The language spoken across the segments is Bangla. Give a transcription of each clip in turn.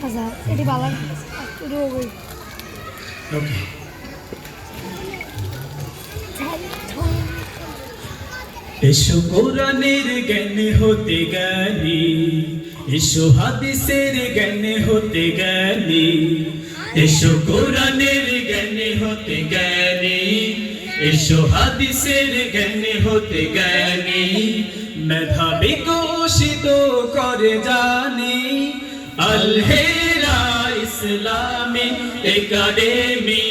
আচ্ছা এটি ভালো শুরু হবে ওকে এসো কোরআনের জ্ঞান হতে জ্ঞানী এসো হাদিসের জ্ঞান হতে জ্ঞানী এসো কোরআনের জ্ঞান হতে জ্ঞানী এসো হাদিসের জ্ঞান হতে জ্ঞানী মেধা বিকশিত করে জানি আল হেরা ইসলামী একাডেমি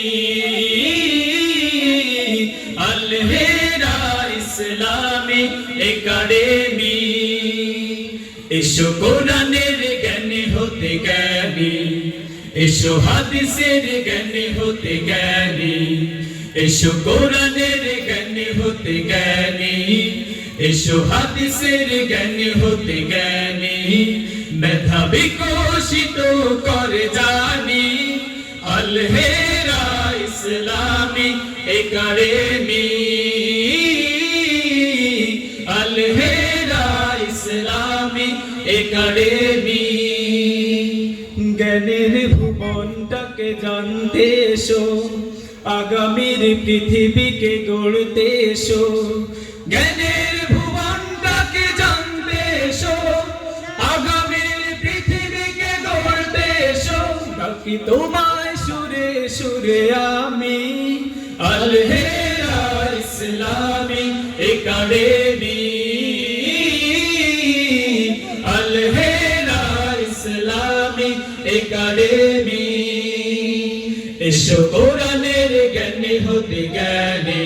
আল হেরা ইসলামী একাডেমি এসো কোরআনের জ্ঞান হতে জ্ঞানী এসো হাদিসের জ্ঞান হতে জ্ঞানী এসো কোরআনের জ্ঞান হতে জ্ঞানী এসো হাদিসের জ্ঞান হতে জ্ঞানী মেধা বিকশিত করে জানি আল হেরা ইসলামী একাডেমি আল হেরা ইসলামী একাডেমি জ্ঞানের ভুবনটাকে জানতে এসো আগামীর পৃথিবীকে গড়তে এসো জ্ঞানের ভুবনটাকে জানতে এসো আগামীর পৃথিবীকে গড়তে এসো ডাকি তোমায় সুরে সুরে আমি আল হেরা ইসলামী একাডেমি আল হেরা ইসলামী একাডেমি এসো কোরআনের জ্ঞান হতে জ্ঞানী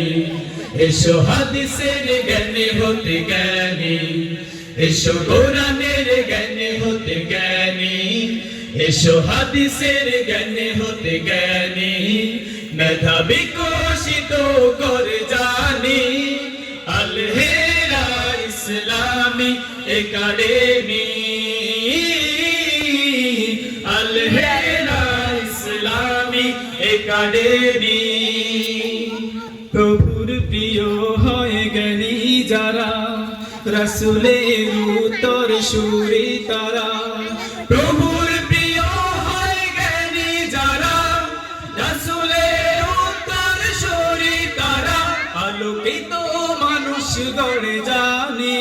এসো হাদিসের জ্ঞান হতে জ্ঞানী এসো কোরআনের জ্ঞান হতে জ্ঞানী এসো হাদিসের জ্ঞান হতে জ্ঞানী মেধা বিকশিত করে জানি আল হেরা ইসলামী একাডেমি আল হেরা ইসলামী একাডেমি প্রভুর প্রিয় হয় জ্ঞানী যারা রাসূলের উত্তর সুরি তারা প্রভুর প্রিয় হয় জ্ঞানী যারা রাসূলের উত্তর সুরি তারা আলোকিত মানুষ গড়ে জানি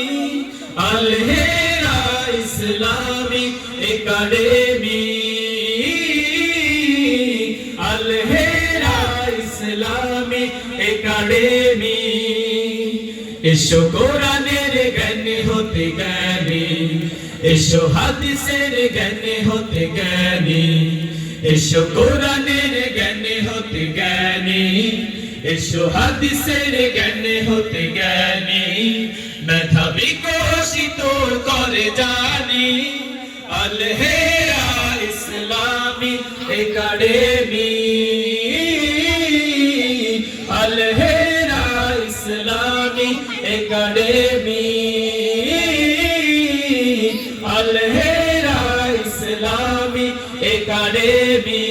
আল হেরা ইসলামী একাডেমি আল হেরা ইসলামী একাডেমি এসো কোরআনের জ্ঞান হতে জ্ঞানী এসো হাদিসের জ্ঞান হতে জ্ঞানী এসো কোরআনের জ্ঞান হতে জ্ঞানী এসো হাদিসের জ্ঞান হতে জ্ঞানী মেধা বিকশিত করে জানি আল হেরা ইসলামী একাডেমি আল হেরা ইসলামী একাডেমি আল হেরা ইসলামী একাডেমি